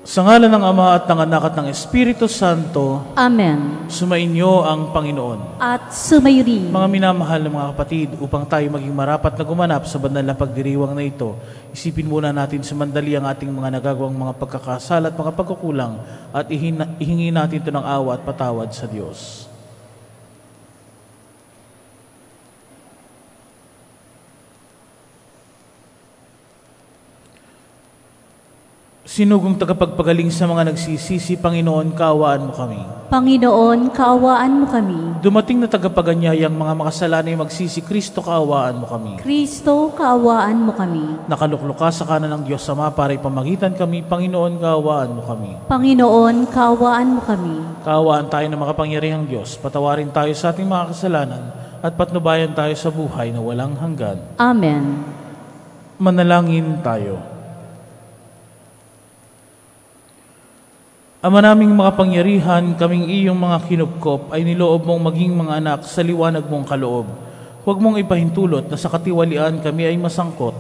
Sa ngalan ng Ama at ng Anak at ng Espiritu Santo, Amen. sumainyo ang Panginoon. At sumayo rin. Mga minamahal na mga kapatid, upang tayo maging marapat na gumanap sa banal na pagdiriwang na ito, isipin muna natin sa mandali ang ating mga nagagawang mga pagkakasala at mga pagkukulang at ihingi natin ito ng awa at patawad sa Diyos. Sinugong tagapagpagaling sa mga nagsisisi, Panginoon, kaawaan mo kami. Panginoon, kaawaan mo kami. Dumating na tagapaganyayang mga makasalanay magsisi, Kristo, kaawaan mo kami. Kristo, kaawaan mo kami. Nakaluklok ka sa kanan ng Diyos Ama para ipamagitan kami, Panginoon, kaawaan mo kami. Panginoon, kaawaan mo kami. Kaawaan tayo ng makapangyarihang Diyos, patawarin tayo sa ating mga kasalanan at patnubayan tayo sa buhay na walang hanggan. Amen. Manalangin tayo. Ama naming makapangyarihan, kaming iyong mga kinupkop ay niloob mong maging mga anak sa liwanag mong kaloob. Huwag mong ipahintulot na sa katiwalian kami ay masangkot.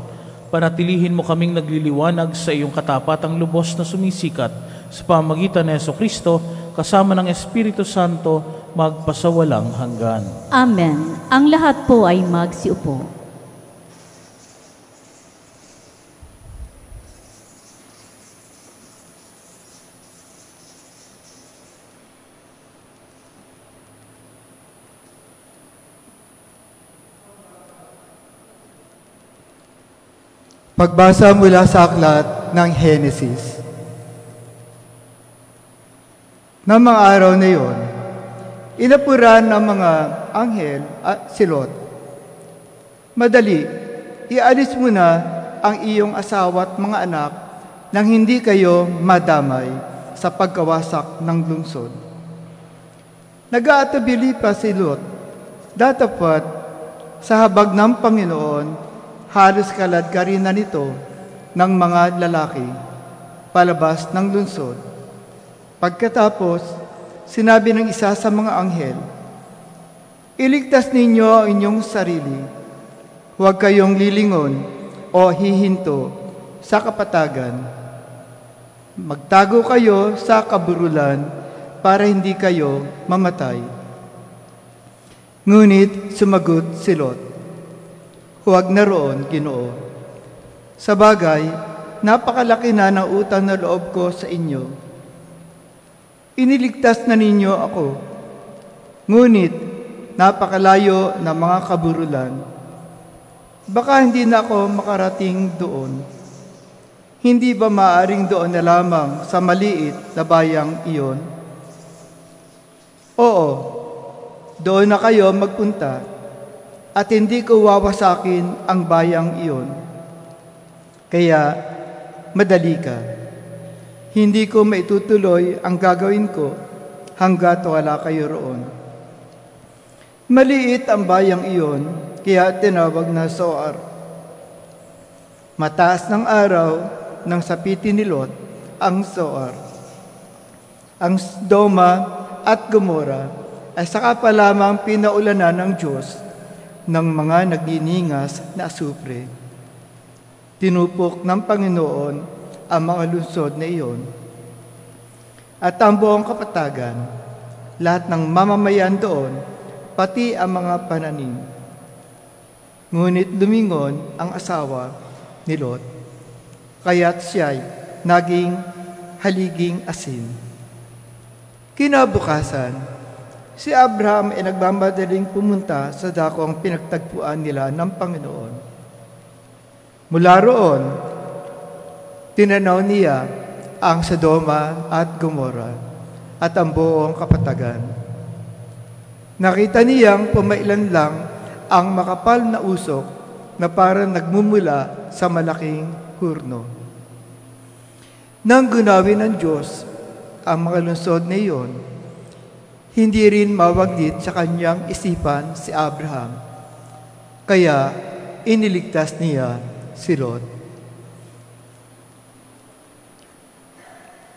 Panatilihin mo kaming nagliliwanag sa iyong katapatang lubos na sumisikat sa pamagitan ni Jesucristo kasama ng Espiritu Santo magpasawalang hanggan. Amen. Ang lahat po ay magsiupo. Pagbasa mula sa aklat ng Henesis. Ng mga araw na iyon, inapuran ng mga anghel at si Lot. Madali, ialis mo na ang iyong asawa at mga anak nang hindi kayo madamay sa pagkawasak ng lungsod. Nag-aatabili pa si Lot, datapat sa habag ng Panginoon, halos kaladkarin na nito ng mga lalaki palabas ng lungsod. Pagkatapos, sinabi ng isa sa mga anghel, iligtas ninyo ang inyong sarili. Huwag kayong lilingon o hihinto sa kapatagan. Magtago kayo sa kaburulan para hindi kayo mamatay. Ngunit sumagot si Lot, huwag na roon, Ginoo. Sa bagay, napakalaki na ng utang na loob ko sa inyo. Iniligtas na ninyo ako. Ngunit, napakalayo ng mga kaburulan. Baka hindi na ako makarating doon. Hindi ba maaring doon na lamang sa maliit na bayang iyon? Oo, doon na kayo magpunta. At hindi ko wawasakin ang bayang iyon. Kaya, madali ka. Hindi ko maitutuloy ang gagawin ko hanggat wala kayo roon. Maliit ang bayang iyon, kaya tinawag na Zoar. Mataas ng araw ng sapitin ni Lot ang Zoar. Ang Sodoma at Gomora ay saka pa lamang pinaulanan ng Diyos ng mga nagniningas na asupre. Tinupok ng Panginoon ang mga lungsod na iyon. At ang buong kapatagan, lahat ng mamamayan doon, pati ang mga pananim. Ngunit lumingon ang asawa ni Lot, kaya't siya'y naging haliging asin. Kinabukasan, si Abraham ay nagmamadaling pumunta sa dakong pinagtagpuan nila ng Panginoon. Mula roon, tinanaw niya ang Sodoma at Gomora at ang buong kapatagan. Nakita niyang pumailan lang ang makapal na usok na parang nagmumula sa malaking hurno. Nang gunawin ng Diyos ang mga lungsod na iyon, hindi rin mawaglit sa kanyang isipan si Abraham. Kaya iniligtas niya si Lot.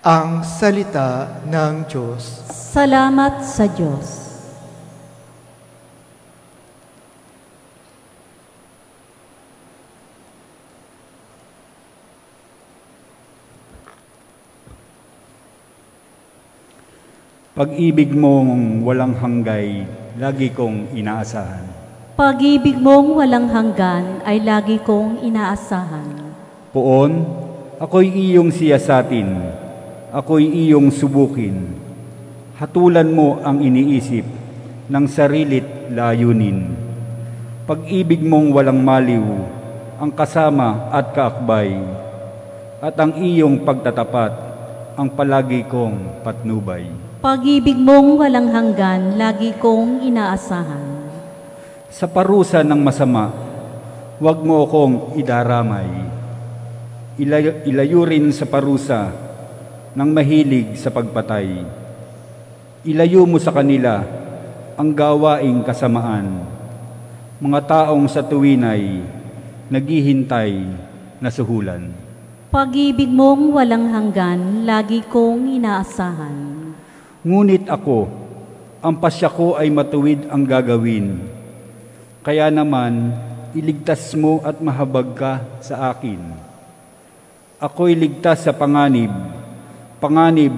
Ang salita ng Diyos. Salamat sa Diyos. Pag-ibig mong walang hanggay, lagi kong inaasahan. Pag-ibig mong walang hanggan ay lagi kong inaasahan. Poon, ako'y iyong siyasatin, ako'y iyong subukin. Hatulan mo ang iniisip ng sarilit layunin. Pag-ibig mong walang maliw, ang kasama at kaakbay, at ang iyong pagtatapat, ang palagi kong patnubay. Pag-ibig mong walang hanggan, lagi kong inaasahan. Sa parusa ng masama, huwag mo akong idaramay. Ilayo rin sa parusa ng mahilig sa pagpatay. Ilayo mo sa kanila ang gawaing kasamaan. Mga taong sa tuwinay, naghihintay na suhulan. Pag-ibig mong walang hanggan, lagi kong inaasahan. Ngunit ako, ang pasya ko ay matuwid ang gagawin. Kaya naman, iligtas mo at mahabag ka sa akin. Ako'y ligtas sa panganib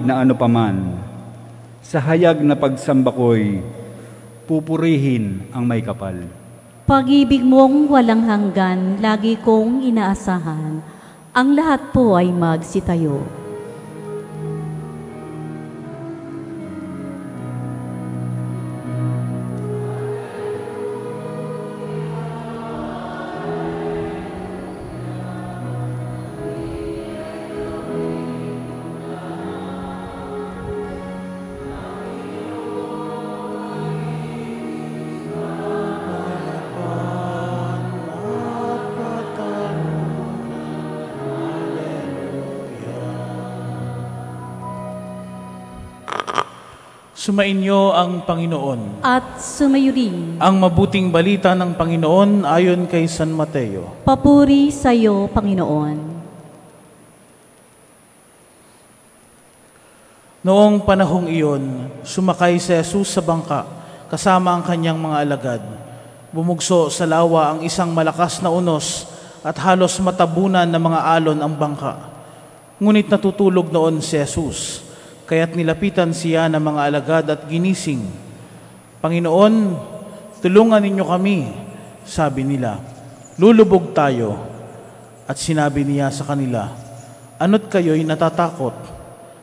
na ano paman. Sa hayag na pagsamba ko'y pupurihin ang may kapal. Pag-ibig mong walang hanggan, lagi kong inaasahan. Ang lahat po ay magsitayo. Sumainyo ang Panginoon. At sumayo rin. Ang mabuting balita ng Panginoon ayon kay San Mateo. Papuri sa iyo, Panginoon. Noong panahong iyon, sumakay si Jesus sa bangka kasama ang kanyang mga alagad. Bumugso sa lawa ang isang malakas na unos at halos matabunan ng mga alon ang bangka. Ngunit natutulog noon si Jesus. Kaya't nilapitan siya ng mga alagad at ginising. Panginoon, tulungan ninyo kami, sabi nila. Lulubog tayo. At sinabi niya sa kanila, ano't kayo'y natatakot?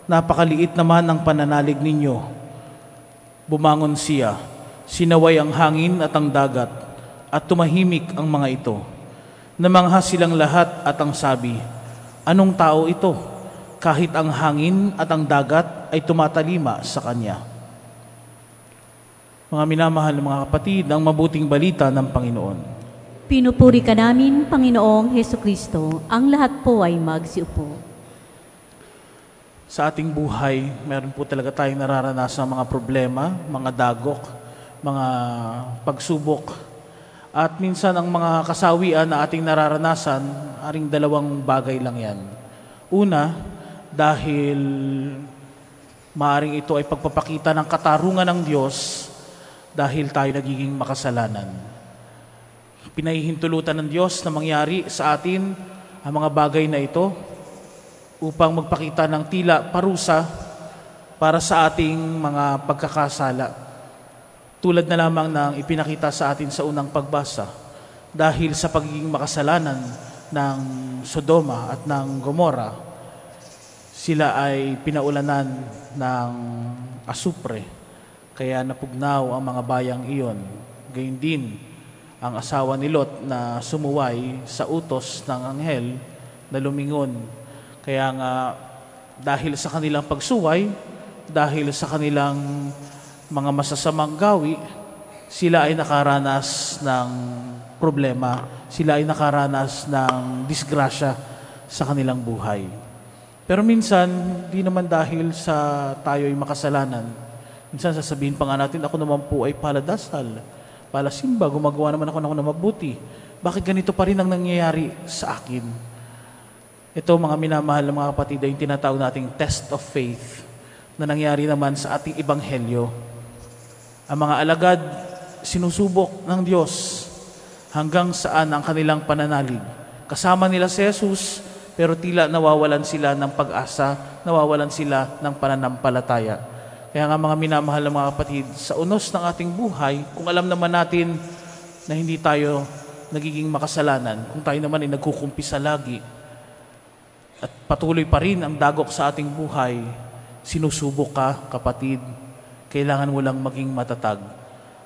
Napakaliit naman ang pananalig ninyo. Bumangon siya, sinaway ang hangin at ang dagat, at tumahimik ang mga ito. Namangha silang lahat at ang sabi, anong tao ito? Kahit ang hangin at ang dagat ay tumatalima sa Kanya. Mga minamahal na mga kapatid, ang mabuting balita ng Panginoon. Pinupuri ka namin, Panginoong Hesukristo. Ang lahat po ay magsiupo. Sa ating buhay, meron po talaga tayong nararanasan mga problema, mga dagok, mga pagsubok. At minsan ang mga kasawian na ating nararanasan, aring dalawang bagay lang yan. Una, dahil maaring ito ay pagpapakita ng katarungan ng Diyos dahil tayo nagiging makasalanan. Pinahihintulutan ng Diyos na mangyari sa atin ang mga bagay na ito upang magpakita ng tila parusa para sa ating mga pagkakasala. Tulad na lamang ng ipinakita sa atin sa unang pagbasa dahil sa pagiging makasalanan ng Sodoma at ng Gomora, sila ay pinaulanan ng asupre, kaya napugnaw ang mga bayang iyon. Gayun din ang asawa ni Lot na sumuway sa utos ng anghel na lumingon. Kaya nga, dahil sa kanilang pagsuway, dahil sa kanilang mga masasamang gawi, sila ay nakaranas ng problema, sila ay nakaranas ng disgrasya sa kanilang buhay. Pero minsan, di naman dahil sa tayo'y makasalanan. Minsan sasabihin pa nga natin, ako naman po ay paladasal, palasimba, gumagawa naman ako ng mabuti. Bakit ganito pa rin ang nangyayari sa akin? Ito, mga minamahal ng mga kapatid, ay yung tinatawag nating test of faith na nangyari naman sa ating ebanghelyo. Ang mga alagad, sinusubok ng Diyos hanggang saan ang kanilang pananalig. Kasama nila si Jesus, pero tila nawawalan sila ng pag-asa, nawawalan sila ng pananampalataya. Kaya nga mga minamahal na mga kapatid, sa unos ng ating buhay, kung alam naman natin na hindi tayo nagiging makasalanan, kung tayo naman ay nagkukumpisa lagi, at patuloy pa rin ang dagok sa ating buhay, sinusubok ka, kapatid, kailangan mo lang maging matatag.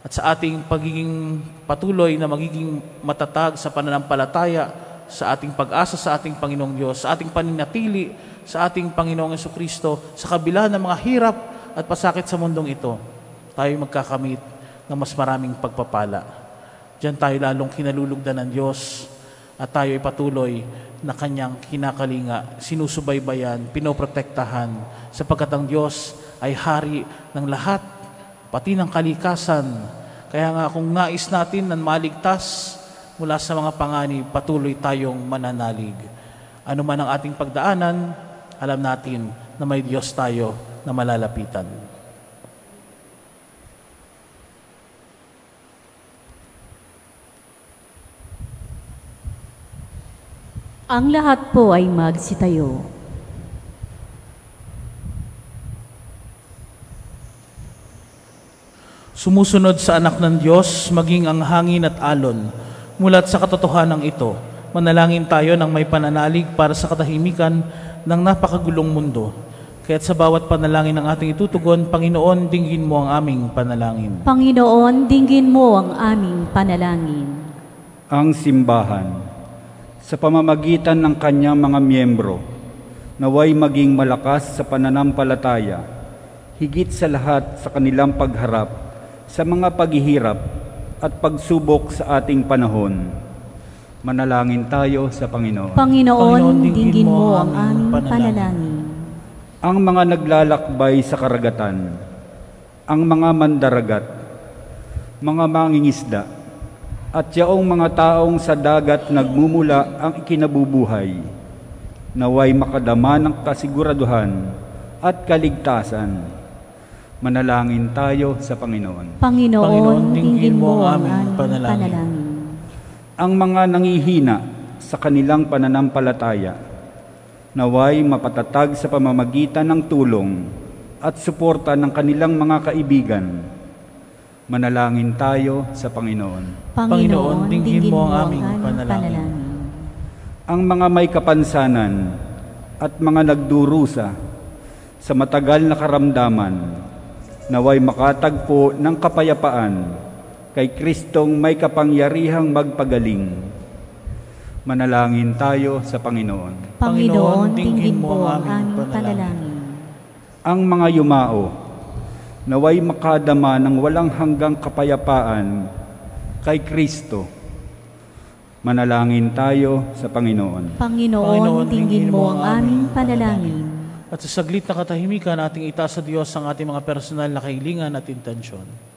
At sa ating pagiging patuloy na magiging matatag sa pananampalataya, sa ating pag-asa sa ating Panginoong Diyos, sa ating paninatili sa ating Panginoong Jesucristo, sa kabila ng mga hirap at pasakit sa mundong ito, tayo magkakamit ng mas maraming pagpapala. Diyan tayo lalong kinalulugdan ng Diyos at tayo ay patuloy na Kanyang kinakalinga, sinusubaybayan, pinoprotektahan, sapagkat ang Diyos ay hari ng lahat, pati ng kalikasan. Kaya nga kung nais natin na maligtas mula sa mga panganib, patuloy tayong mananalig. Ano man ang ating pagdaanan, alam natin na may Diyos tayo na malalapitan. Ang lahat po ay magsitayo. Sumusunod sa anak ng Diyos, maging ang hangin at alon. Mulat sa katotohanan ito, manalangin tayo ng may pananalig para sa katahimikan ng napakagulong mundo. Kaya't sa bawat panalangin ng ating itutugon, Panginoon, dinggin mo ang aming panalangin. Panginoon, dinggin mo ang aming panalangin. Ang simbahan, sa pamamagitan ng kanyang mga miyembro, naway maging malakas sa pananampalataya, higit sa lahat sa kanilang pagharap sa mga paghihirap at pagsubok sa ating panahon. Manalangin tayo sa Panginoon. Panginoon, dinggin mo ang aming panalangin. Ang mga naglalakbay sa karagatan, ang mga mandaragat, mga mangingisda, at yaong mga taong sa dagat nagmumula ang ikinabubuhay, naway makadama ng kasiguraduhan at kaligtasan. Manalangin tayo sa Panginoon. Panginoon, dinggin mo ang aming panalangin. Ang mga nangihina sa kanilang pananampalataya, naway mapatatag sa pamamagitan ng tulong at suporta ng kanilang mga kaibigan. Manalangin tayo sa Panginoon. Panginoon, dinggin mo ang aming panalangin. Ang mga may kapansanan at mga nagdurusa sa matagal na karamdaman, naway makatagpo ng kapayapaan kay Kristong may kapangyarihang magpagaling. Manalangin tayo sa Panginoon. Panginoon, dinggin mo ang aming panalangin. Ang mga yumao, naway makadama ng walang hanggang kapayapaan kay Kristo. Manalangin tayo sa Panginoon. Panginoon, dinggin mo ang aming panalangin. At sa saglit na katahimikan, ating itaas sa Diyos ang ating mga personal na kahilingan at intensyon.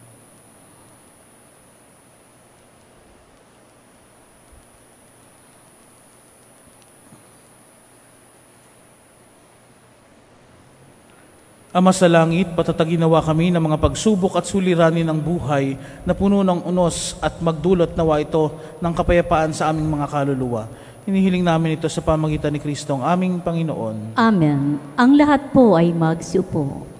Ama sa langit, patatagin nawa kami ng mga pagsubok at suliranin ng buhay na puno ng unos at magdulot nawa ito ng kapayapaan sa aming mga kaluluwa. Hinihiling namin ito sa pamagitan ni Kristo ang aming Panginoon. Amen. Ang lahat po ay magsiupo.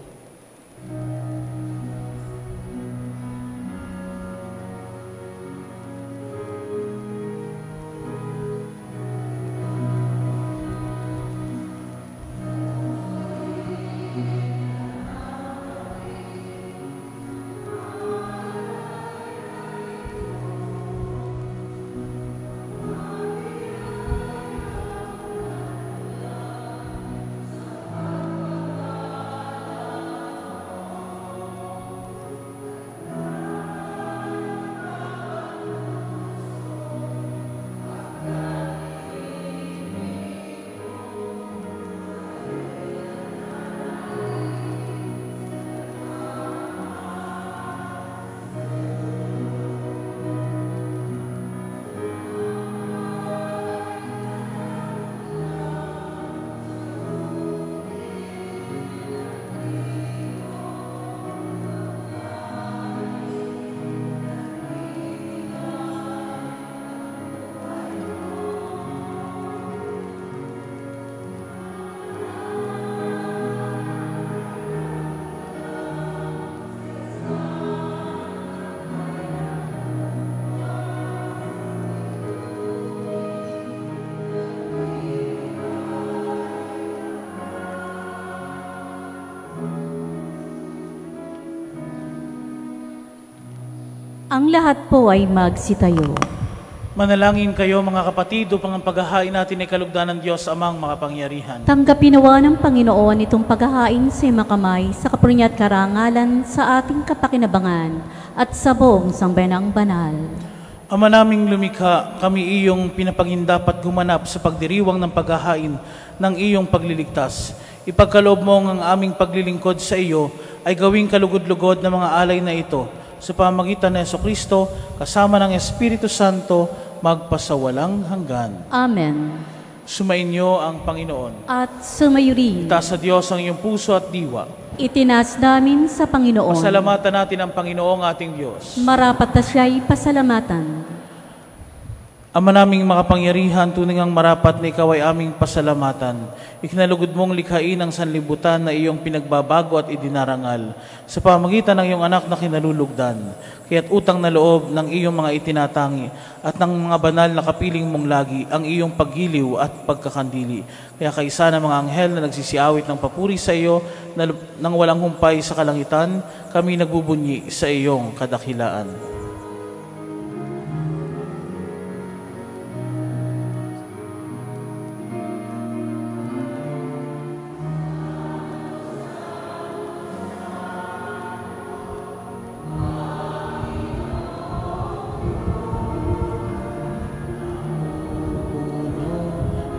Ang lahat po ay magsitayo. Manalangin kayo mga kapatid upang ang paghahain natin ay kalugdan ng Diyos amang makapangyarihan. Tanggapin nawa ng Panginoon itong paghahain sa makamay sa kapunya at karangalan sa ating kapakinabangan at sa buong sambayanang banal. Ama naming lumikha, kami iyong pinapangindapat gumanap sa pagdiriwang ng paghahain ng iyong pagliligtas. Ipagkaloob mo ang aming paglilingkod sa iyo ay gawing kalugod-lugod na mga alay na ito sa pamagitan ng Jesucristo kasama ng Espiritu Santo magpasawalang hanggan. Amen. Sumainyo ang Panginoon. At sumayo rin. Itaas sa Diyos ang iyong puso at diwa. Itinaas namin sa Panginoon. Pasalamatan natin ang Panginoong ating Diyos. Marapat na siya'y pasalamatan. Ama naming makapangyarihan, tunay ngang marapat na ikaw ay aming pasalamatan. Ikinalugod mong likhain ang sanlibutan na iyong pinagbabago at idinarangal sa pamagitan ng iyong anak na kinalulugdan. Kaya't utang na loob ng iyong mga itinatangi at ng mga banal na kapiling mong lagi ang iyong paggiliw at pagkakandili. Kaya kaisa ng mga anghel na nagsisiawit ng papuri sa iyo nang walang humpay sa kalangitan, kami nagbubunyi sa iyong kadakilaan.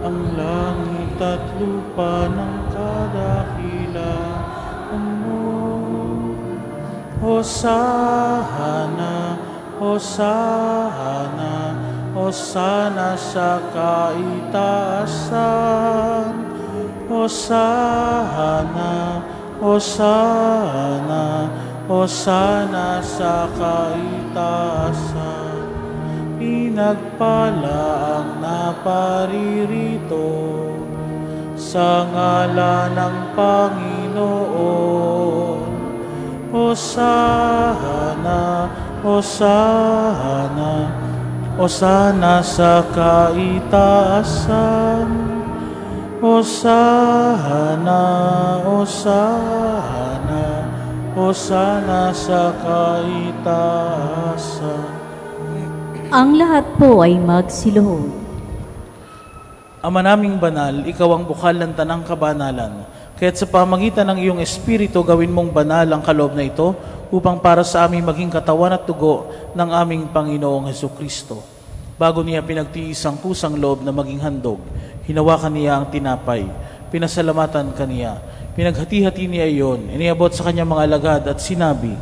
Ang langit at lupa ng kadakilaan mo. Hosana, Hosana, Hosana sa kaitaasan. Hosana, Hosana, Hosana sa kaitaasan. Pinagpala ang naparirito sa ngalan ng Panginoon. Hosana, Hosana, Hosana sa kaitaasan. Hosana, Hosana, Hosana sa kaitaasan. Ang lahat po ay magsiluhod. Ama naming banal, ikaw ang bukal ng tanang kabanalan. Kaya't sa pamagitan ng iyong Espiritu, gawin mong banal ang kaloob na ito upang para sa aming maging katawan at dugo ng aming Panginoong Hesukristo. Bago niya pinagtiis ang kusang loob na maging handog, hinawakan niya ang tinapay, pinasalamatan kaniya, pinaghati-hati niya iyon, iniabot sa kanyang mga alagad at sinabi,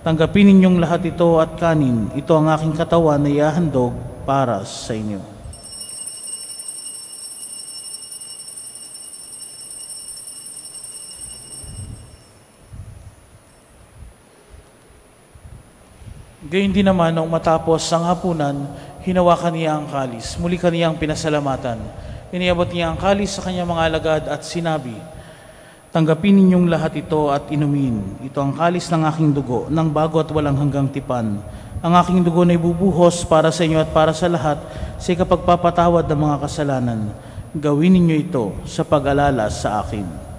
tanggapin ninyong lahat ito at kanin. Ito ang aking katawan na ihahandog para sa inyo. Gayun din naman, nung matapos ang hapunan, hinawakan niya ang kalis. Muli kaniyang pinasalamatan. Iniabot niya ang kalis sa kanyang mga alagad at sinabi, tanggapin ninyong lahat ito at inumin. Ito ang kalis ng aking dugo, ng bago at walang hanggang tipan. Ang aking dugo na ibubuhos para sa inyo at para sa lahat sa ikapagpapatawad ng mga kasalanan. Gawin ninyo ito sa pag-alala sa akin.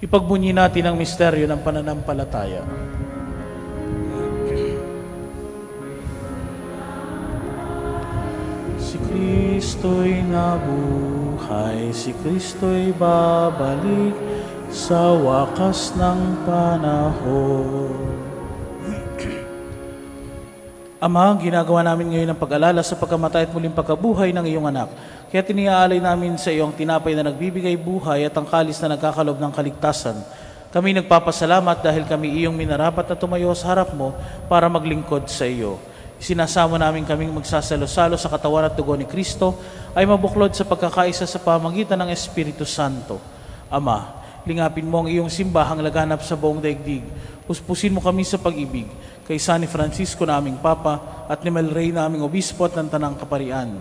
Ipagbunyi natin ang misteryo ng pananampalataya. Si Kristo'y nabuhay, si Kristo'y babalik sa wakas ng panahon. Ama, ginagawa namin ngayon ang pag-alala sa pagkamatay at muling pagkabuhay ng iyong anak. Kaya tiniaalay namin sa iyong tinapay na nagbibigay buhay at ang kalis na nagkakalob ng kaligtasan. Kami nagpapasalamat dahil kami iyong minarapat na tumayo sa harap mo para maglingkod sa iyo. Sinasamo namin kaming magsasalo-salo sa katawan at dugo ni Kristo ay mabuklod sa pagkakaisa sa pamagitan ng Espiritu Santo. Ama, lingapin mo ang iyong simbahang laganap sa buong daigdig. Puspusin mo kami sa pag-ibig kay San Francisco na aming Papa at ni Melray na aming Obispo at ng Tanang Kaparian.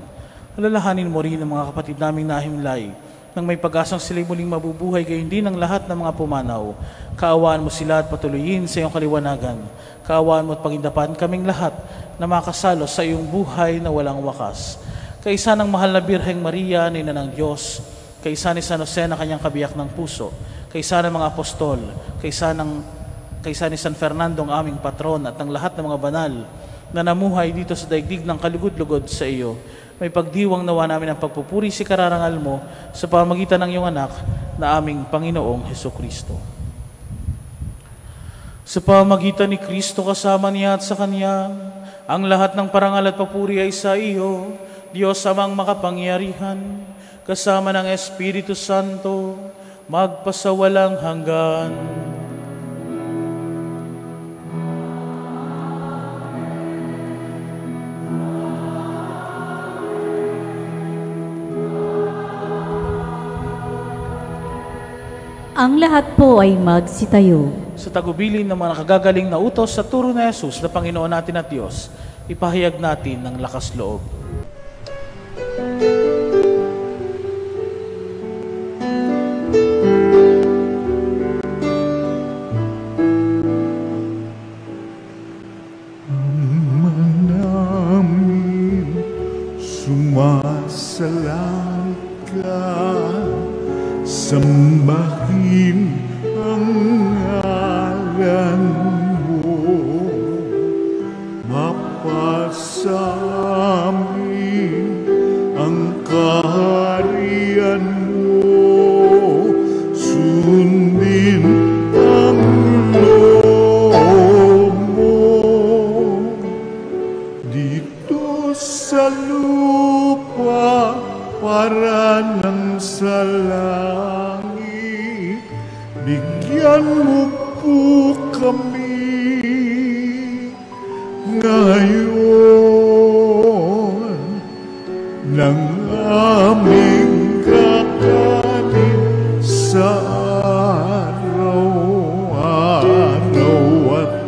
Alalahanin mo rin ang mga kapatid naming nahimlay Nang may pag-asang sila'y muling mabubuhay, gayon din ang lahat ng mga pumanaw. Kaawaan mo sila at patuloyin sa iyong kaliwanagan. Kaawaan mo at pagindapan kaming lahat na makasalo sa iyong buhay na walang wakas. Kaisa ng mahal na Birheng Maria, Ina ng Diyos, kaisa ni San Jose na kanyang kabiyak ng puso, kaisa ng mga apostol, kaisa ni San Fernando ang aming patron at ng lahat ng mga banal na namuhay dito sa daigdig ng kalugod-lugod sa iyo, may pagdiwang nawa namin ang pagpupuri si kararangal mo sa pamamagitan ng iyong anak na aming Panginoong Hesukristo. Sa pamamagitan ni Kristo kasama niya at sa Kanya, ang lahat ng parangal at papuri ay sa iyo, Diyos amang makapangyarihan, kasama ng Espiritu Santo, magpasawalang hanggan. Ang lahat po ay magsitayo. Sa tagubilin ng mga nakagagaling na utos sa turo na Jesus na Panginoon natin at Diyos, ipahayag natin ng lakas loob. Namin sumasalang ka, sambahin ang ngalan mo, mapasamin ang kaharian mo, sundin ang loob mo dito sa lupa para ng sa langit. Bigyan mo po kami ngayon ng aming kakanin sa araw-araw at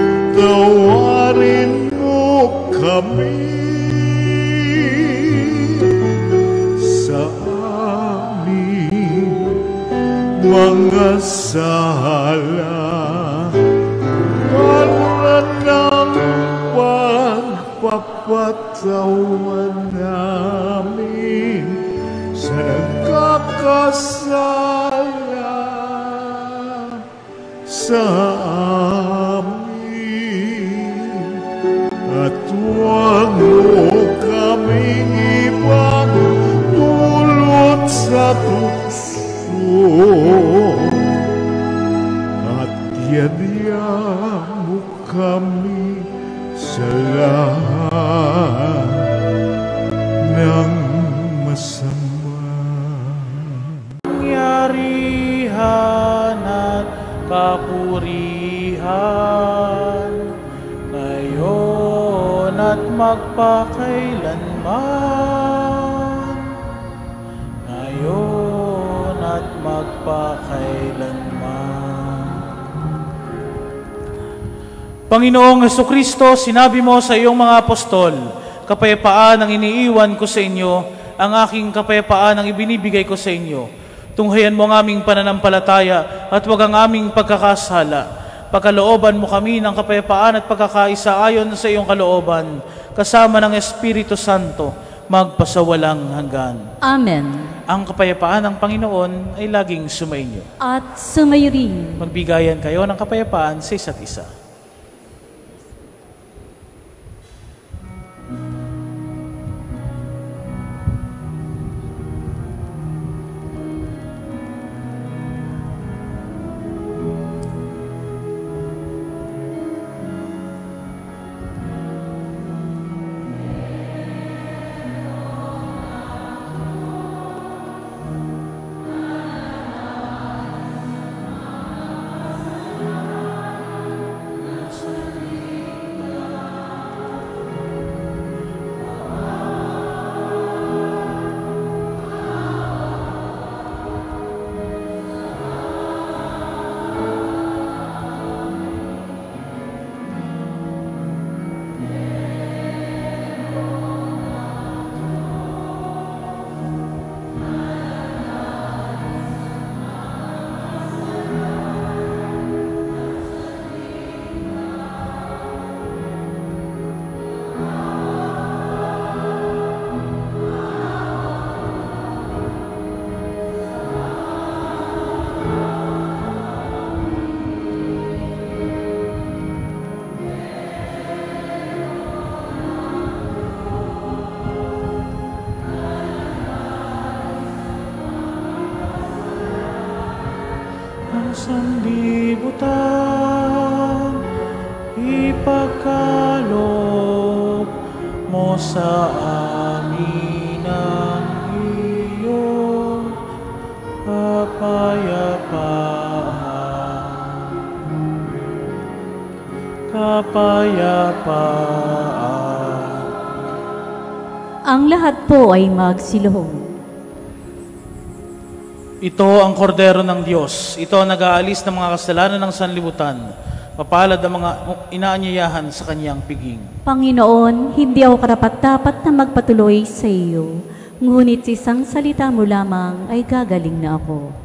patawarin mo kami sa aming mga sala, para ng pagpapatawa namin sa nagkakasala sa amin, at huwag mo kaming ipagdulot sa tukso, at yadya mo kami sa lahat ng masama. Pangyarihan at kapurihan, ngayon at magpakailanman, ngayon at magpakailanman. Panginoong Hesukristo, sinabi mo sa iyong mga apostol, kapayapaan ang iniiwan ko sa inyo, ang aking kapayapaan ang ibinibigay ko sa inyo. Tunghayan mo ang aming pananampalataya at huwag ang aming pagkakasala. Pagkalooban mo kami ng kapayapaan at pagkakaisa ayon sa iyong kalooban, kasama ng Espiritu Santo, magpasawalang hanggan. Amen. Ang kapayapaan ng Panginoon ay laging sumainyo. At sumayo rin. Magbigayan kayo ng kapayapaan sa isa't isa. sa amin ang iyong kapayapaan. Kapayapaan. Ang lahat po ay magsiluhod. Ito ang kordero ng Diyos. Ito ang nag-aalis ng mga kasalanan ng sanlibutan. Mapalad ang mga inaanyayahan sa kanyang piging. Panginoon, hindi ako karapat-dapat na magpatuloy sa iyo, ngunit isang salita mo lamang ay gagaling na ako.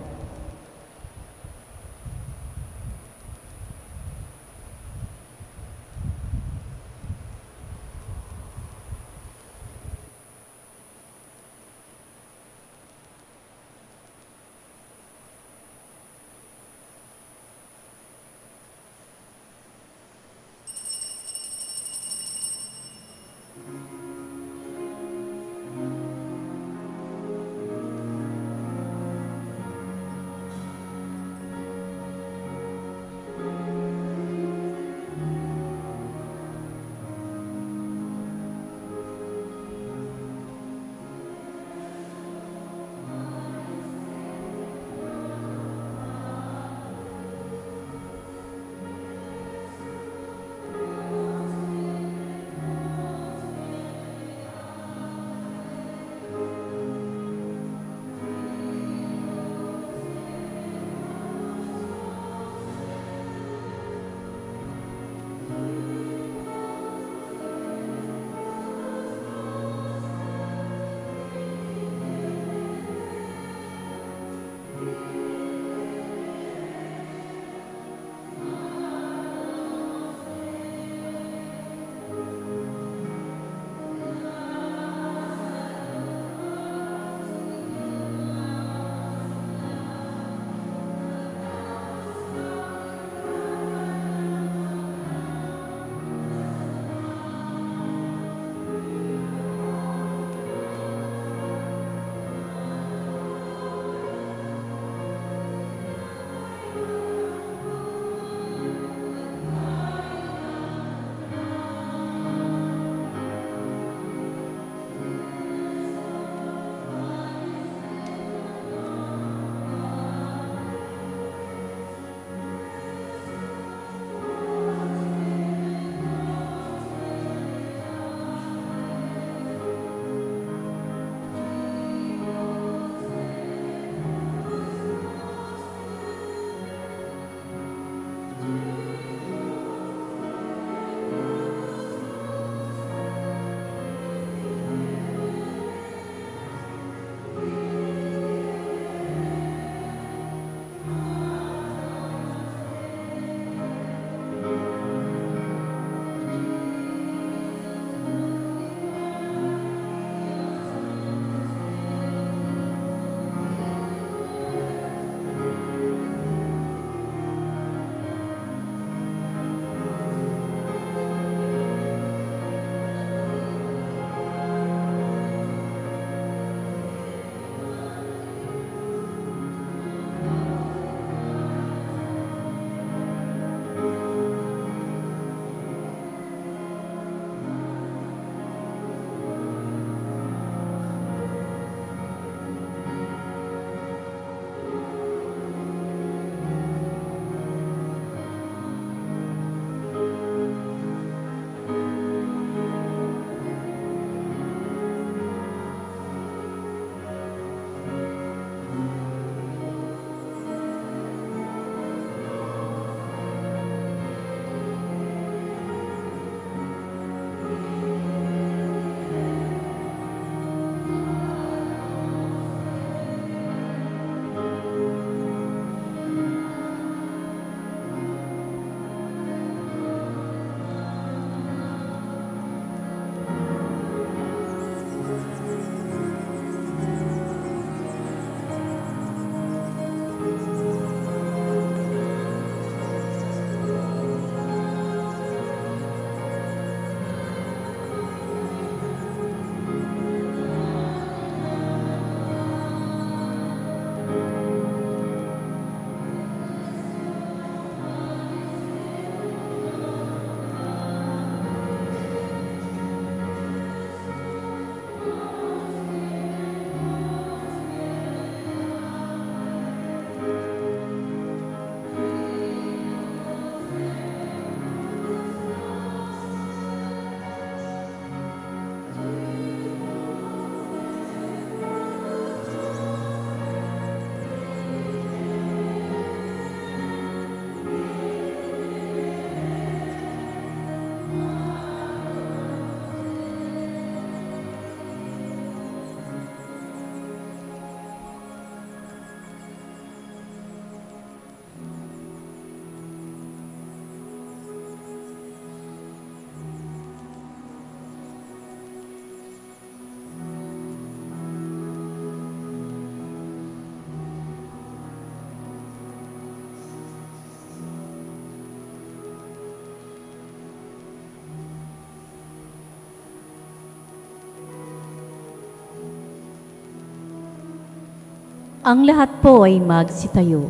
Ang lahat po ay magsitayo.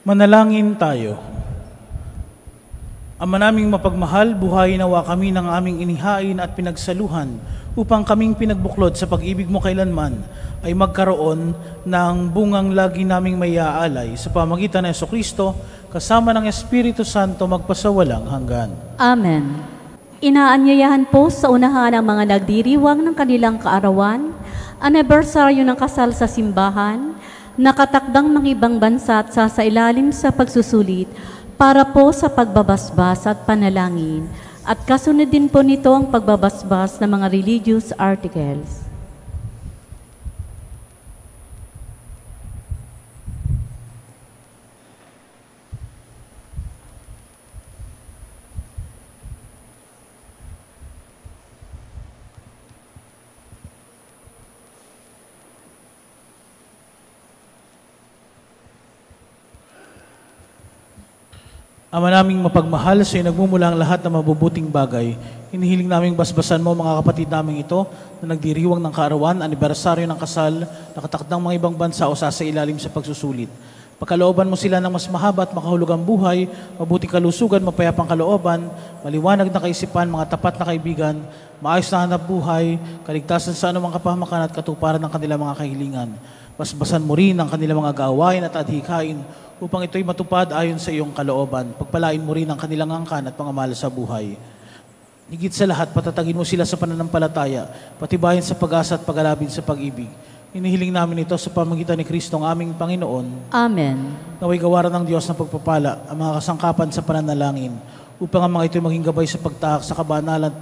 Manalangin tayo. Ama naming mapagmahal, buhayin nawa kami ng aming inihain at pinagsaluhan upang kaming pinagbuklod sa pag-ibig mo kailanman ay magkaroon ng bungang lagi naming mayaalay sa pamagitan ng Jesucristo kasama ng Espiritu Santo magpasawalang hanggan. Amen. Inaanyayahan po sa unahan ang mga nagdiriwang ng kanilang kaarawan, anibersaryo ng kasal sa simbahan, nakatakdang mga ibang bansa at sasailalim sa pagsusulit para po sa pagbabasbas at panalangin. At kasunod din po nito ang pagbabasbas ng mga religious articles. Ama naming mapagmahal, sa iyo nagmumula ang lahat ng mabubuting bagay. Hinihiling naming basbasan mo mga kapatid naming ito na nagdiriwang ng kaarawan, anibersaryo ng kasal, nakatakdang mga ibang bansa o sasailalim sa pagsusulit. Pagkalooban mo sila ng mas mahaba at makahulugang buhay, mabuting kalusugan, mapayapang kalooban, maliwanag na kaisipan, mga tapat na kaibigan, maayos na hanap buhay, kaligtasan sa anumang kapahamakan at katuparan ng kanilang mga kahilingan. Basbasan mo rin ang kanilang mga gaawain at adhikain upang ito'y matupad ayon sa iyong kalooban. Pagpalain mo rin ang kanilang angkan at pangamala sa buhay. Higit sa lahat, patatagin mo sila sa pananampalataya, patibayin sa pag-asa at pag-alabin sa pag-ibig. Inihiling namin ito sa pamagitan ni Kristo ang aming Panginoon. Amen. Naway gawaran ng Diyos ng pagpapala ang mga kasangkapan sa pananalangin upang ang mga ito'y maging gabay sa pagtahak sa kabanalan at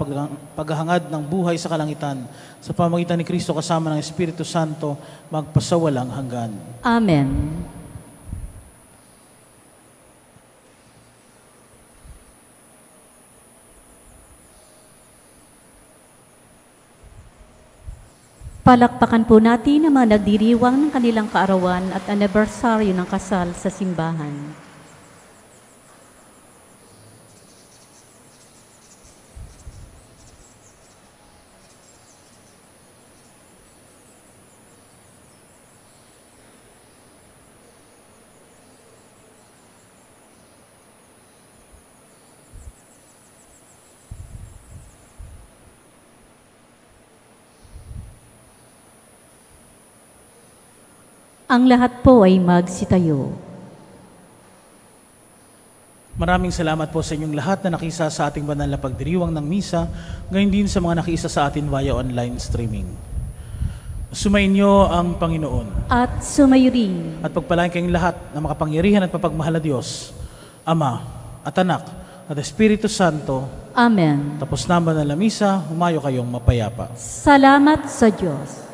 paghahangad ng buhay sa kalangitan sa pamagitan ni Kristo kasama ng Espiritu Santo magpasawalang hanggan. Amen. Palakpakan po natin ang mga nagdiriwang ng kanilang kaarawan at anibersaryo ng kasal sa simbahan. Ang lahat po ay magsitayo. Maraming salamat po sa inyong lahat na nakisa sa ating banal na pagdiriwang ng misa, gayon din sa mga nakisa sa atin via online streaming. Sumainyo ang Panginoon. At sumayo rin. At pagpalain kayong lahat na makapangyarihan at mapagmahal na Diyos, Ama at Anak at Espiritu Santo. Amen. Tapos na ang banal na misa, humayo kayong mapayapa. Salamat sa Diyos.